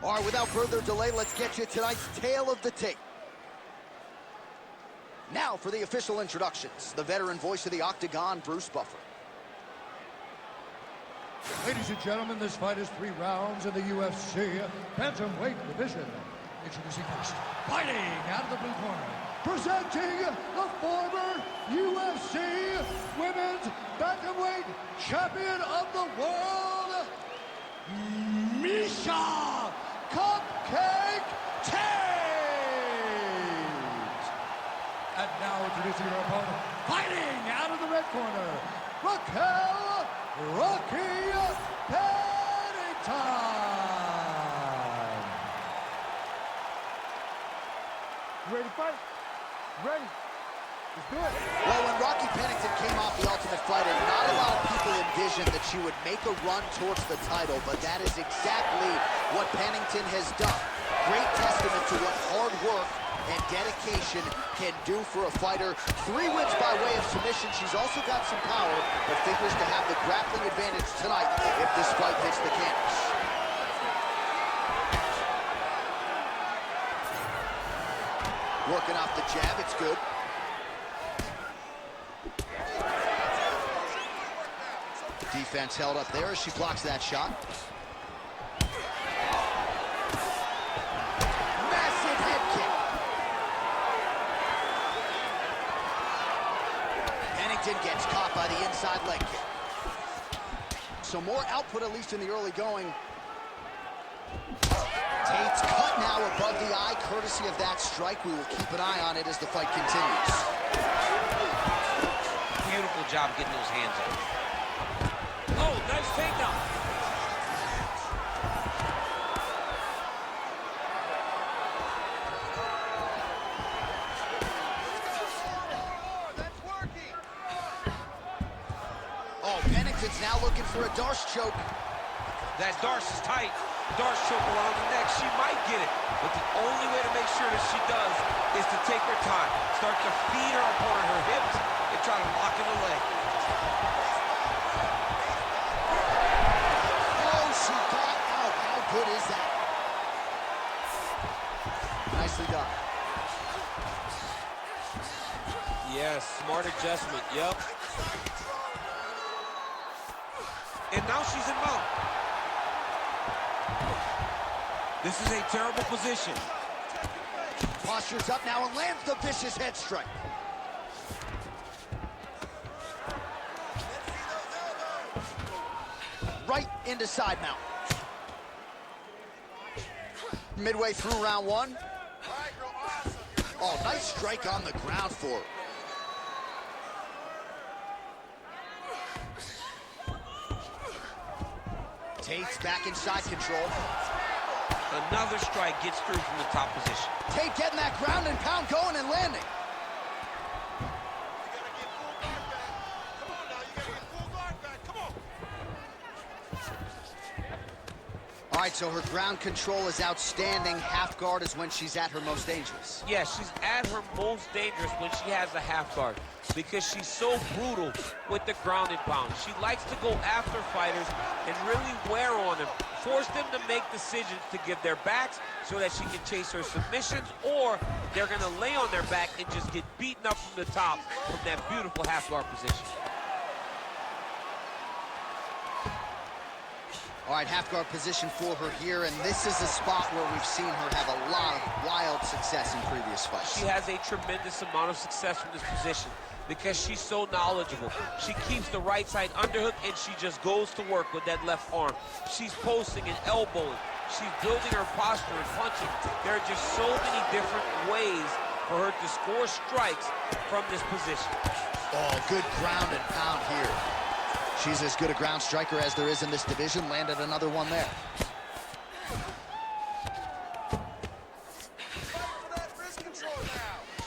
All right, without further delay, let's get you tonight's Tale of the Tape. Now for the official introductions, the veteran voice of the Octagon, Bruce Buffer. Ladies and gentlemen, this fight is 3 rounds in the UFC bantamweight division. Introducing first, fighting out of the blue corner, presenting the former UFC Women's Bantamweight Champion of the World, Miesha Cupcake Tate! And now introducing her opponent, fighting out of the red corner, Raquel Pennington! You ready to fight? Ready. Let's do it. Well, when Rocky Pennington came off The Ultimate Fighter, not a lot of people envisioned that she would make a run towards the title, but that is exactly what Pennington has done. Great testament to what hard work and dedication can do for a fighter. 3 wins by way of submission. She's also got some power, but figures to have the grappling advantage tonight if this fight hits the canvas. Working off the jab, it's good. Defense held up there as she blocks that shot. Massive head kick. Pennington gets caught by the inside leg kick. So more output, at least in the early going. Tate's cut now above the eye, courtesy of that strike. We will keep an eye on it as the fight continues. Beautiful job getting those hands up. Oh, nice takedown. Oh, Pennington's now looking for a Darce choke. That Darce is tight. Darce choke around the neck. She might get it, but the only way to make sure that she does is to take her time. Start to feed her opponent her hips and try to lock in the leg. Oh, she got out. How good is that? Nicely done. Yes, smart adjustment. Yep. And now she's in mount. This is a terrible position. Postures up now and lands the vicious head strike. Right into side mount. Midway through round 1. Oh, nice strike on the ground for her. Tate's back inside control. Another strike gets through from the top position. Tate getting that ground and pound going and landing. All right, so her ground control is outstanding. Half guard is when she's at her most dangerous. Yeah, she's at her most dangerous when she has a half guard because she's so brutal with the ground and pound. She likes to go after fighters and really wear on them, force them to make decisions to give their backs so that she can chase her submissions, or they're going to lay on their back and just get beaten up from the top from that beautiful half guard position. All right, half guard position for her here, and this is a spot where we've seen her have a lot of wild success in previous fights. She has a tremendous amount of success from this position because she's so knowledgeable. She keeps the right side underhook, and she just goes to work with that left arm. She's posting and elbowing. She's building her posture and punching. There are just so many different ways for her to score strikes from this position. Oh, good ground and pound here. She's as good a ground striker as there is in this division. Landed another one there.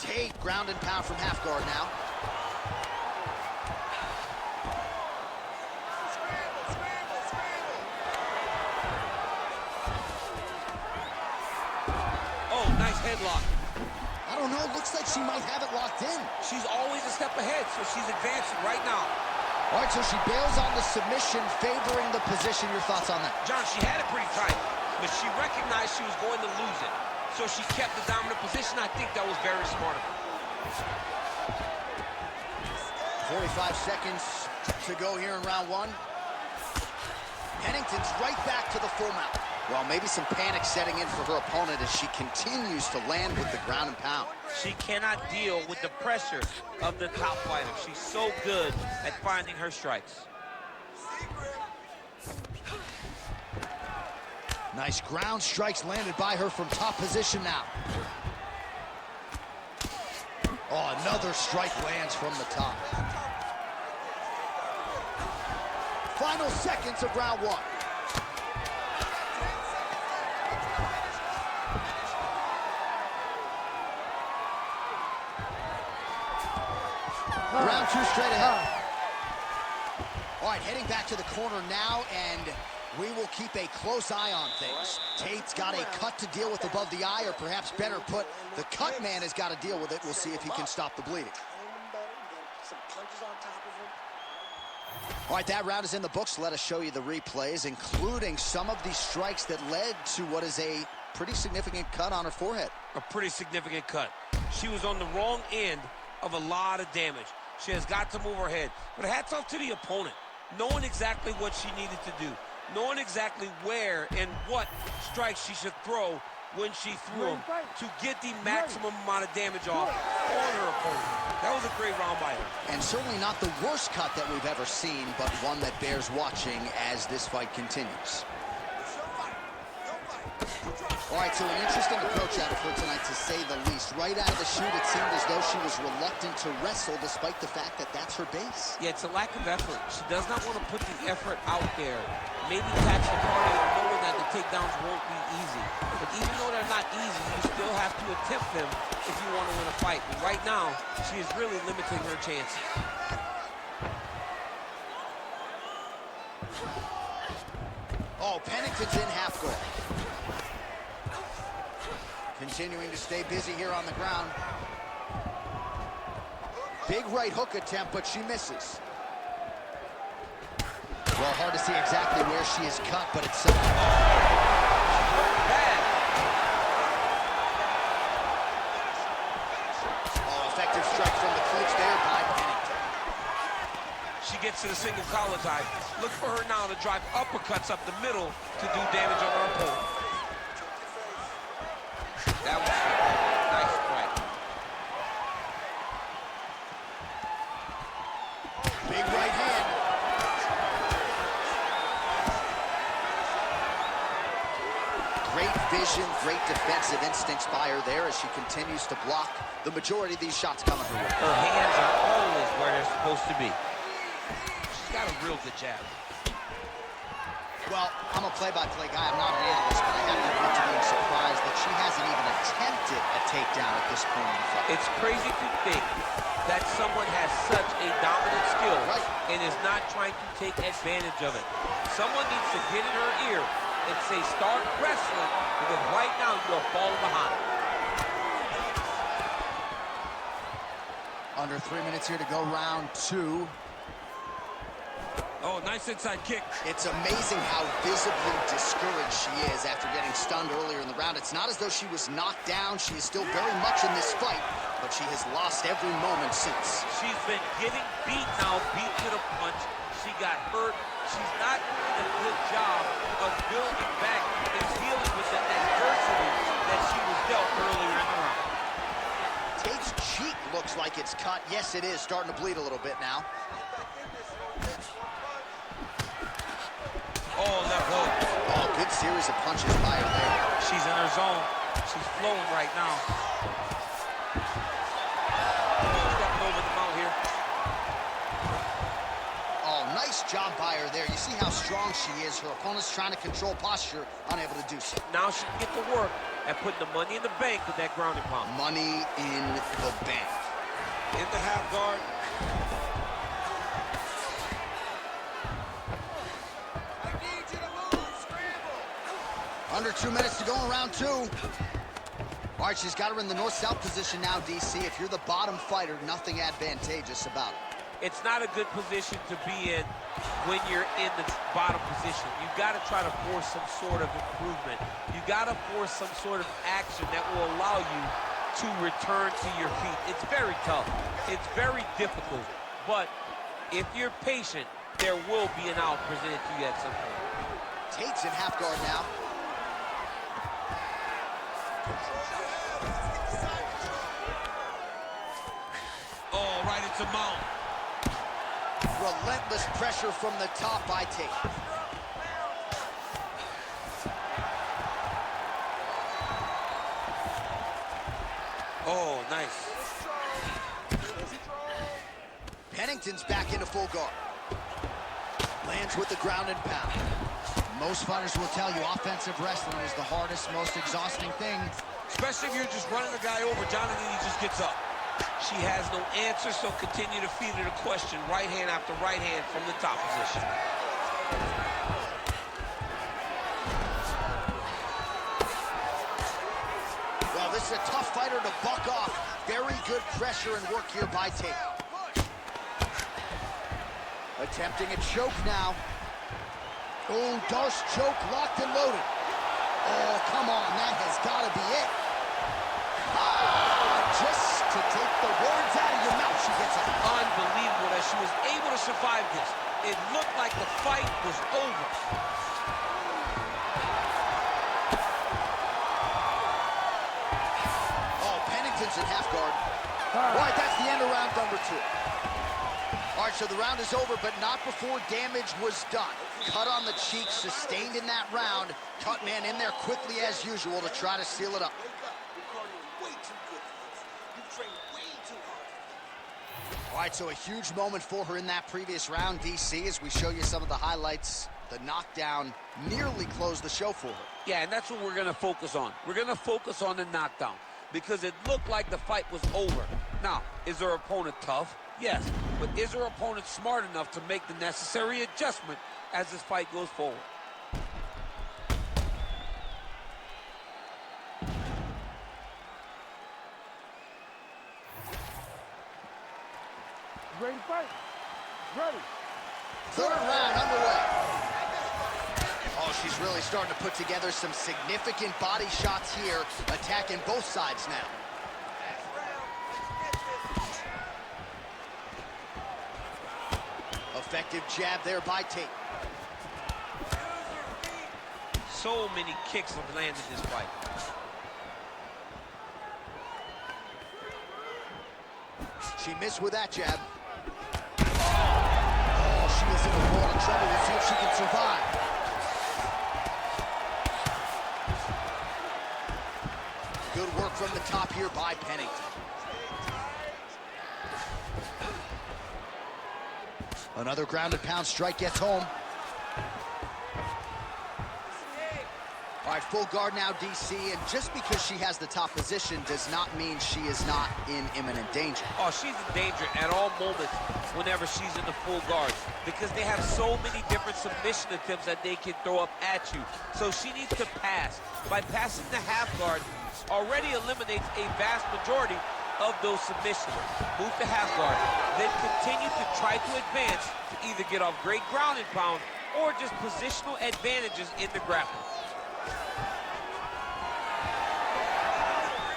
Tate ground and pound from half guard now. Oh, nice headlock. I don't know, looks like she might have it locked in. She's always a step ahead, so she's advancing right now. All right, so she bails on the submission, favoring the position. Your thoughts on that? John, she had it pretty tight. but she recognized she was going to lose it. So she kept the dominant position. I think that was very smart of her. 45 seconds to go here in round one. Pennington's right back to the full mount. Well, maybe some panic setting in for her opponent as she continues to land with the ground and pound. She cannot deal with the pressure of the top fighter. She's so good at finding her strikes. Nice ground strikes landed by her from top position now. Oh, another strike lands from the top. Final seconds of round one. Round two straight ahead. All right, heading back to the corner now, and we will keep a close eye on things. Tate's got a cut to deal with above the eye, or perhaps better put, the cut man has got to deal with it. We'll see if he can stop the bleeding. All right, that round is in the books. Let us show you the replays, including some of these strikes that led to what is a pretty significant cut on her forehead. A pretty significant cut. She was on the wrong end of a lot of damage. She has got to move her head. But hats off to the opponent, knowing exactly what she needed to do, knowing exactly where and what strikes she should throw when she threw them to get the maximum amount of damage off on her opponent. That was a great round by her. And certainly not the worst cut that we've ever seen, but one that bears watching as this fight continues. All right, so an interesting approach out of her tonight, to say the least. Right out of the chute, it seemed as though she was reluctant to wrestle, despite the fact that that's her base. Yeah, it's a lack of effort. She does not want to put the effort out there. Maybe tax the cardio, knowing that the takedowns won't be easy. But even though they're not easy, you still have to attempt them if you want to win a fight. And right now, she is really limiting her chances. Oh, Pennington's in half guard. Continuing to stay busy here on the ground. Big right hook attempt, but she misses. Well, hard to see exactly where she is cut, but it's something. Bad. Oh, effective strike from the clinch there by Pennington. She gets to the single collar tie. Look for her now to drive uppercuts up the middle to do damage on her opponent. That was a nice strike. Big right hand. Great vision, great defensive instincts by her there as she continues to block the majority of these shots coming her way. Her hands are always where they're supposed to be. She's got a real good jab. Well, I'm a play-by-play guy. I'm not an analyst, but I have to admit to being surprised that she hasn't even attempted a takedown at this point in the fight. It's crazy to think that someone has such a dominant skill and is not trying to take advantage of it. Someone needs to get in her ear and say, start wrestling, because right now you are falling behind. Under 3 minutes here to go, round two. Oh, nice inside kick. It's amazing how visibly discouraged she is after getting stunned earlier in the round. It's not as though she was knocked down. She is still very much in this fight, but she has lost every moment since. She's been getting beat now, beat to the punch. She got hurt. She's not doing a good job of building back and dealing with the adversity that she was dealt earlier in the round. Tate's cheek looks like it's cut. Yes, it is. Starting to bleed a little bit now. Oh, left hook. Oh, good series of punches by her there. She's in her zone. She's flowing right now. Stepping over the mount here. Oh, nice job by her there. You see how strong she is. Her opponent's trying to control posture, unable to do so. Now she can get to work at putting the money in the bank with that ground and pound. Money in the bank. In the half guard. Under 2 minutes to go in round two. All right, she's got her in the north-south position now, DC. If you're the bottom fighter, nothing advantageous about it. It's not a good position to be in when you're in the bottom position. You got to try to force some sort of improvement. You got to force some sort of action that will allow you to return to your feet. It's very tough. It's very difficult. But if you're patient, there will be an out presented to you at some point. Tate's in half guard now. Oh, right into mount. Relentless pressure from the top by Tate. Oh, nice. Pennington's back into full guard. Lands with the ground and pound. Most fighters will tell you offensive wrestling is the hardest, most exhausting thing. Especially if you're just running a guy over, Jonathan, he just gets up. She has no answer, so continue to feed her the question, right hand after right hand from the top position. Well, this is a tough fighter to buck off. Very good pressure and work here by Tate. Attempting a choke now. Oh, Darce choke locked and loaded. Oh, come on, that has got to be it. Just to take the words out of your mouth, she gets it. Unbelievable that she was able to survive this. It looked like the fight was over. Oh, Pennington's in half guard. All right, that's the end of round number 2. All right, so the round is over, but not before damage was done. Cut on the cheek, sustained in that round. Cut man in there quickly as usual to try to seal it up. All right, so a huge moment for her in that previous round, DC, as we show you some of the highlights. The knockdown nearly closed the show for her. Yeah, and that's what we're going to focus on. We're going to focus on the knockdown because it looked like the fight was over. Now, is her opponent tough? Yes, but is her opponent smart enough to make the necessary adjustment as this fight goes forward? Ready to fight? Ready. Third round underway. Oh, she's really starting to put together some significant body shots here, attacking both sides now. Effective jab there by Tate. So many kicks have landed this fight. She missed with that jab. Oh, she is in a world of trouble. Let's see if she can survive. Good work from the top here by Pennington. Another ground and pound strike gets home. All right, full guard now, DC, and just because she has the top position does not mean she is not in imminent danger. Oh, she's in danger at all moments whenever she's in the full guard because they have so many different submission attempts that they can throw up at you. So she needs to pass. By passing the half guard, already eliminates a vast majority of those submissions. Move to half guard, then continue to try to advance to either get off great ground and pound or just positional advantages in the grappling.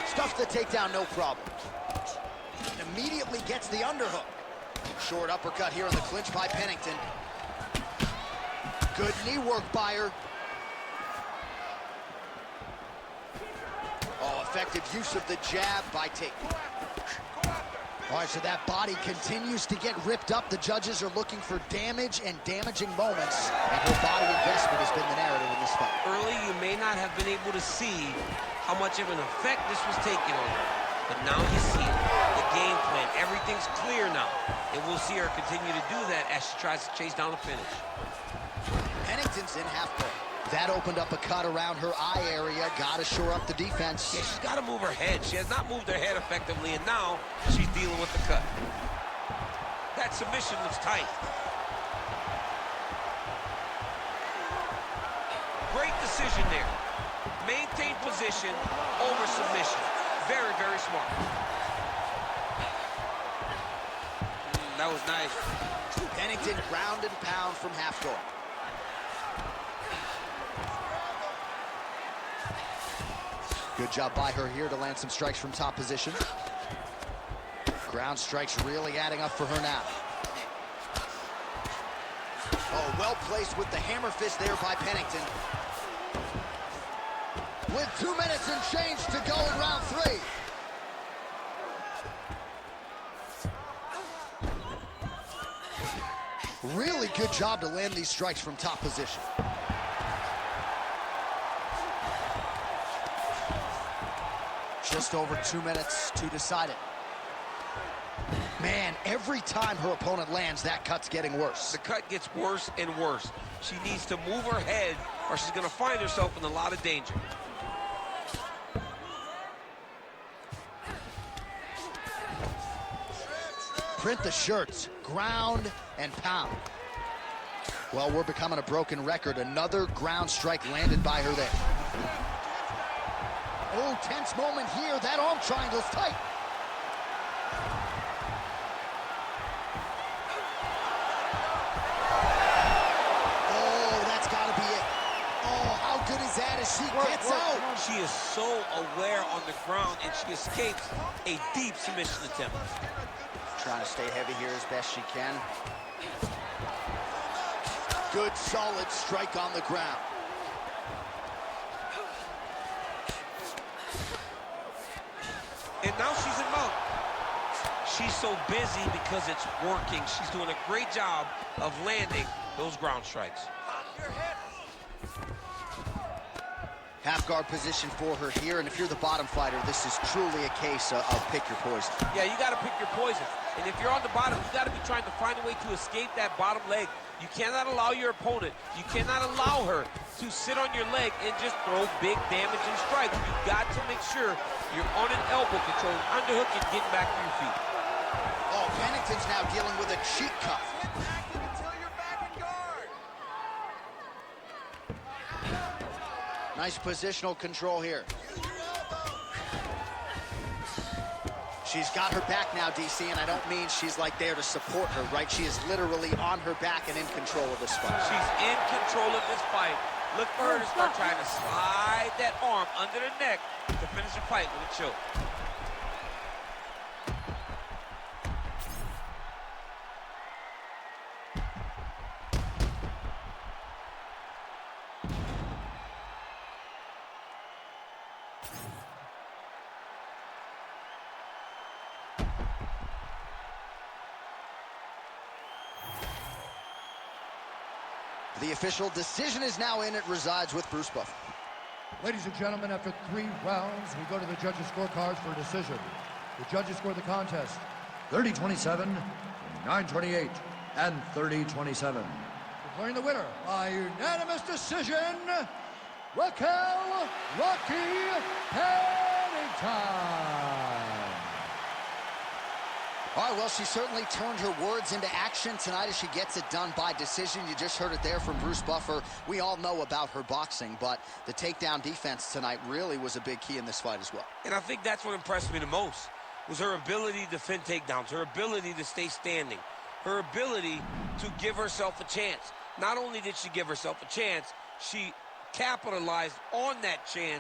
Stuffs the takedown, no problem. Immediately gets the underhook. Short uppercut here in the clinch by Pennington. Good knee work by her. Oh, effective use of the jab by Tate. All right, so that body continues to get ripped up. The judges are looking for damage and damaging moments, and her body investment has been the narrative in this fight. Early, you may not have been able to see how much of an effect this was taking on her, but now you see it. The game plan, everything's clear now, and we'll see her continue to do that as she tries to chase down a finish. Pennington's in half guard. That opened up a cut around her eye area. Got to shore up the defense. Yeah, she's got to move her head. She has not moved her head effectively, and now she's dealing with the cut. That submission looks tight. Great decision there. Maintain position over submission. Very, very smart. That was nice. Pennington ground and pound from half court. Good job by her here to land some strikes from top position. Ground strikes really adding up for her now. Oh, well placed with the hammer fist there by Pennington. With 2 minutes and change to go in round 3. Really good job to land these strikes from top position. Just over 2 minutes to decide it. Man, every time her opponent lands, that cut's getting worse. The cut gets worse and worse. She needs to move her head or she's going to find herself in a lot of danger. Print the shirts, ground and pound. Well, we're becoming a broken record. Another ground strike landed by her there. Oh, tense moment here. That arm triangle's tight. Oh, that's got to be it. Oh, how good is that as she gets out? She is so aware on the ground, and she escapes a deep submission attempt. Trying to stay heavy here as best she can. Good, solid strike on the ground. And now she's in mode. She's so busy because it's working. She's doing a great job of landing those ground strikes. Half guard position for her here, and if you're the bottom fighter, this is truly a case of pick your poison. Yeah, you got to pick your poison. And if you're on the bottom, you got to be trying to find a way to escape that bottom leg. You cannot allow your opponent, you cannot allow her to sit on your leg and just throw big damaging strikes. You got to make sure you're on an elbow control, underhook, and getting back to your feet. Oh, Pennington's now dealing with a cheek cuff. Nice positional control here. She's got her back now, DC, and I don't mean she's like there to support her, right? She is literally on her back and in control of this fight. She's in control of this fight. Look for her to start trying to slide that arm under the neck to finish the fight with a choke. The official decision is now in. It resides with Bruce Buffer. Ladies and gentlemen, after 3 rounds, we go to the judges' scorecards for a decision. The judges scored the contest 30-27, 9-28, and 30-27. Declaring the winner by unanimous decision, Raquel Pennington. All right, well, she certainly turned her words into action tonight as she gets it done by decision. You just heard it there from Bruce Buffer. We all know about her boxing, but the takedown defense tonight really was a big key in this fight as well. And I think that's what impressed me the most, was her ability to defend takedowns, her ability to stay standing, her ability to give herself a chance. Not only did she give herself a chance, she capitalized on that chance